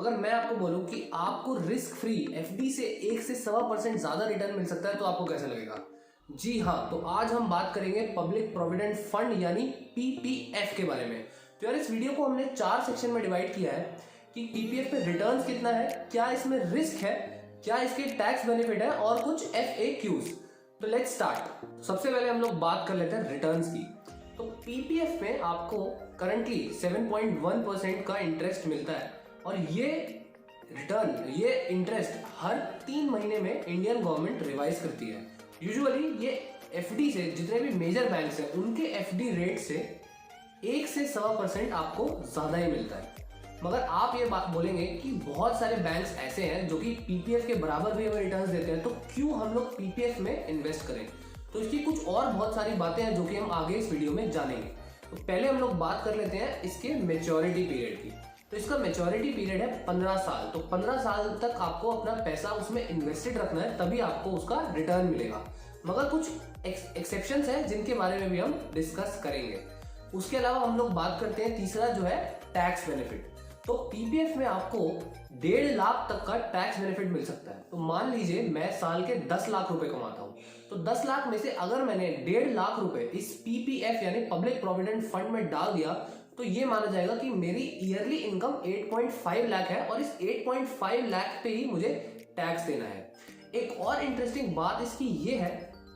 अगर मैं आपको बोलूं कि आपको रिस्क फ्री एफडी से 1 से 1.25% ज्यादा रिटर्न मिल सकता है तो आपको कैसा लगेगा? जी हाँ, तो आज हम बात करेंगे पब्लिक प्रोविडेंट फंड यानी पीपीएफ के बारे में। तो यार इस वीडियो को हमने 4 सेक्शन में डिवाइड किया है कि पीपीएफ पे रिटर्न्स कितना है, क्या इसमें रिस्क है, क्या इसके टैक्स बेनिफिट है और कुछ FAQs। तो लेट्स स्टार्ट। सबसे पहले हम लोग बात कर लेते हैं रिटर्न्स की। तो पीपीएफ में आपको करंटली 7.1% का इंटरेस्ट मिलता है और ये इंटरेस्ट हर 3 महीने में इंडियन गवर्नमेंट रिवाइज करती है। यूजुअली ये एफडी से, जितने भी मेजर बैंक्स हैं उनके एफडी रेट से 1 से 1.25% आपको ज्यादा ही मिलता है। मगर आप ये बात बोलेंगे कि बहुत सारे बैंक्स ऐसे हैं जो कि पीपीएफ के बराबर भी हमें रिटर्न्स देते हैं, तो क्यों हम लोग पीपीएफ में इन्वेस्ट करें? तो इसकी कुछ और बहुत सारी बातें हैं जो कि हम आगे इस वीडियो में जानेंगे। तो पहले हम लोग बात कर लेते हैं इसके मैच्योरिटी पीरियड की। तो इसका मैच्योरिटी पीरियड है 15 साल। तो 15 साल तक आपको अपना पैसा उसमें इन्वेस्टेड रखना है, तभी आपको उसका रिटर्न मिलेगा। मगर कुछ एक्सेप्शंस हैं जिनके बारे में भी हम डिस्कस करेंगे। उसके अलावा हम लोग बात करते हैं तीसरा जो है टैक्स बेनिफिट। तो पीपीएफ में आपको 1.5 लाख तक का टैक्स बेनिफिट मिल सकता है। तो मान लीजिए मैं साल के 10 लाख रुपए कमाता हूं, तो 10 लाख में से अगर मैंने 1.5 लाख रुपए इस पीपीएफ यानी पब्लिक प्रोविडेंट फंड में डाल दिया तो ये माना जाएगा कि मेरी ईयरली इनकम 8.5 लाख है और इस 8.5 लाख पे ही मुझे टैक्स देना है। एक और इंटरेस्टिंग बात इसकी ये है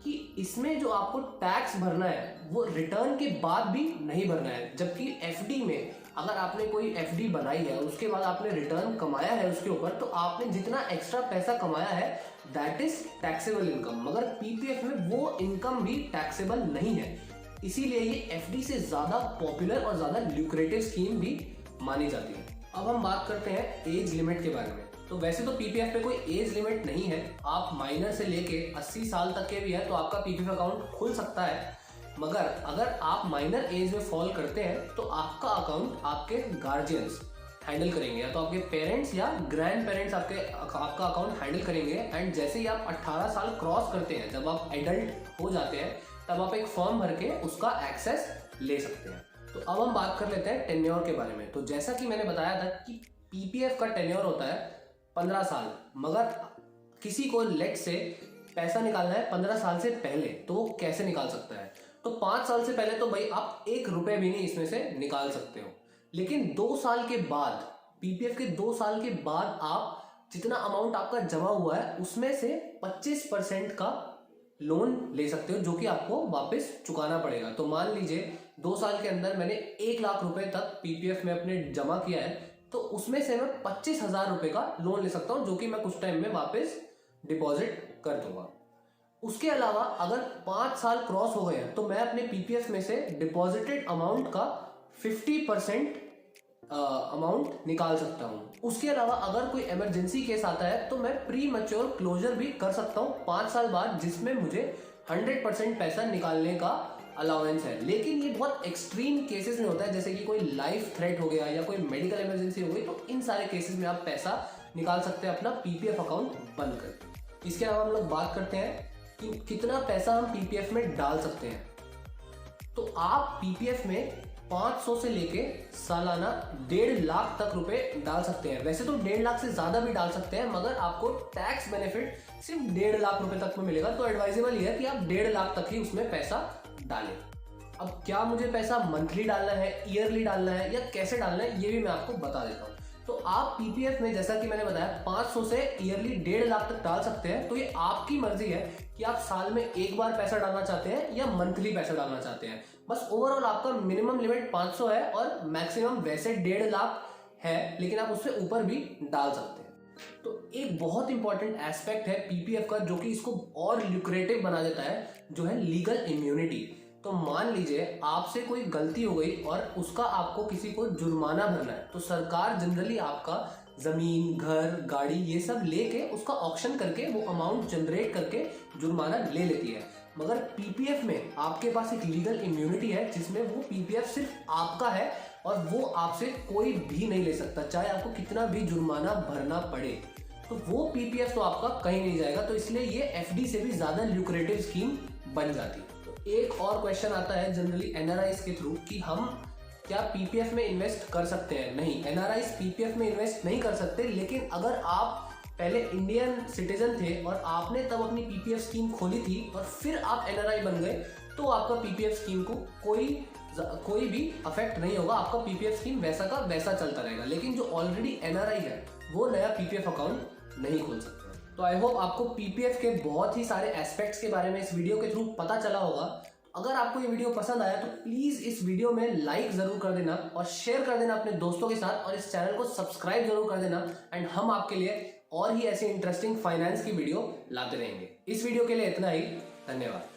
कि इसमें जो आपको टैक्स भरना है वो रिटर्न के बाद भी नहीं भरना है, जबकि एफडी में अगर आपने कोई एफडी बनाई है उसके बाद आपने रिटर्न कमाया है उसके ऊपर, तो आपने जितना एक्स्ट्रा पैसा कमाया है दैट इज टैक्सेबल इनकम। मगर पीपीएफ में वो इनकम भी टैक्सेबल नहीं है, इसीलिए ये एफडी से ज्यादा पॉपुलर और ज्यादा ल्यूक्रेटिव स्कीम भी मानी जाती है। अब हम बात करते हैं एज लिमिट के बारे में। तो वैसे तो पीपीएफ पे कोई एज लिमिट नहीं है, आप माइनर से लेके 80 साल तक के भी है तो आपका पीपीएफ अकाउंट खुल सकता है। मगर अगर आप माइनर एज में फॉल करते हैं तो आपका अकाउंट आपके गार्जियंस हैंडल करेंगे, या तो आपके पेरेंट्स या ग्रैंड पेरेंट्स आपका अकाउंट हैंडल करेंगे। एंड जैसे ही आप 18 साल क्रॉस करते हैं, जब आप एडल्ट हो जाते हैं, तब आप एक फॉर्म भर के उसका एक्सेस ले सकते हैं। तो अब हम बात कर लेते हैं टेन्योर के बारे में। तो जैसा कि मैंने बताया था कि पीपीएफ का टेन्योर होता है 15 साल, मगर किसी को लेट से पैसा निकालना है 15 साल से पहले, तो वो कैसे निकाल सकता है? तो 5 साल से पहले तो भाई आप 1 रुपए भी नहीं इसमें से निकाल सकते हो, लेकिन 2 साल के बाद, पीपीएफ के 2 साल के बाद आप जितना अमाउंट आपका जमा हुआ है उसमें से 25% का लोन ले सकते हो, जो कि आपको वापस चुकाना पड़ेगा। तो मान लीजिए 2 साल के अंदर मैंने 1 लाख रुपए तक पीपीएफ में अपने जमा किया है, तो उसमें से मैं 25,000 रुपए का लोन ले सकता हूं, जो कि मैं कुछ टाइम में वापस डिपॉजिट कर दूंगा। उसके अलावा अगर 5 साल क्रॉस हो गए हैं तो मैं अपने पीपीएफ में से डिपॉजिटेड अमाउंट का 50% अमाउंट निकाल सकता हूं। उसके अलावा अगर कोई इमरजेंसी केस आता है तो मैं प्री मैच्योर क्लोजर भी कर सकता हूं 5 साल बाद, जिसमें मुझे 100% पैसा निकालने का अलाउंस है। लेकिन ये बहुत एक्सट्रीम केसेस में होता है, जैसे कि कोई लाइफ थ्रेट हो गया या कोई मेडिकल इमरजेंसी हो गई, तो इन सारे केसेस में आप पैसा निकाल सकते हैं अपना पीपीएफ अकाउंट बंद करके। इसके अलावा हम लोग बात करते हैं कि कितना पैसा हम पीपीएफ में डाल सकते हैं। तो आप पीपीएफ में 500 से लेके सालाना 1.5 लाख तक रुपए डाल सकते हैं। वैसे तो 1.5 लाख से ज्यादा भी डाल सकते हैं, मगर आपको टैक्स बेनिफिट सिर्फ 1.5 लाख रुपए तक में मिलेगा। तो एडवाइजेबल ये है कि आप 1.5 लाख तक ही उसमें पैसा डालें। अब क्या मुझे पैसा मंथली डालना है, ईयरली डालना है या कैसे डालना है, ये भी मैं आपको बता देता हूँ। तो आप पीपीएफ में, जैसा कि मैंने बताया, 500 से ईयरली 1.5 लाख तक डाल सकते हैं। तो ये आपकी मर्जी है कि आप साल में एक बार पैसा डालना चाहते हैं या मंथली पैसा डालना चाहते हैं। बस ओवरऑल आपका मिनिमम लिमिट 500 है और मैक्सिमम वैसे 1.5 लाख है, लेकिन आप उससे ऊपर भी डाल सकते हैं। तो एक बहुत इंपॉर्टेंट एस्पेक्ट है पीपीएफ का, जो कि इसको और ल्यूक्रेटिव बना देता है, जो है लीगल इम्यूनिटी। तो मान लीजिए आपसे कोई गलती हो गई और उसका आपको किसी को जुर्माना भरना है, तो सरकार जनरली आपका जमीन, घर, गाड़ी ये सब लेके उसका ऑक्शन करके वो अमाउंट जनरेट करके जुर्माना ले लेती है। मगर पीपीएफ में आपके पास एक लीगल इम्यूनिटी है, जिसमें वो पीपीएफ सिर्फ आपका है और वो आपसे कोई भी नहीं ले सकता, चाहे आपको कितना भी जुर्माना भरना पड़े। तो वो पीपीएफ तो आपका कहीं नहीं जाएगा। तो इसलिए ये एफडी से भी ज्यादा ल्यूक्रेटिव स्कीम बन जाती है। तो एक और क्वेश्चन आता है जनरली एनआरआईज के थ्रू कि हम क्या पीपीएफ में इन्वेस्ट कर सकते हैं? नहीं, एनआरआईज पीपीएफ में इन्वेस्ट नहीं कर सकते। लेकिन अगर आप पहले इंडियन सिटीजन थे और आपने तब अपनी पीपीएफ स्कीम खोली थी और फिर आप एनआरआई बन गए, तो आपका पीपीएफ स्कीम को कोई भी अफेक्ट नहीं होगा। आपका पीपीएफ स्कीम वैसा का वैसा चलता रहेगा। लेकिन जो ऑलरेडी एनआरआई है वो नया पीपीएफ अकाउंट नहीं खोल सकते। तो आई होप आपको पीपीएफ के बहुत ही सारे एस्पेक्ट्स के बारे में इस वीडियो के थ्रू पता चला होगा। अगर आपको ये वीडियो पसंद आया तो प्लीज़ इस वीडियो में लाइक ज़रूर कर देना और शेयर कर देना अपने दोस्तों के साथ, और इस चैनल को सब्सक्राइब जरूर कर देना। एंड हम आपके लिए और ही ऐसे इंटरेस्टिंग फाइनेंस की वीडियो लाते रहेंगे। इस वीडियो के लिए इतना ही, धन्यवाद।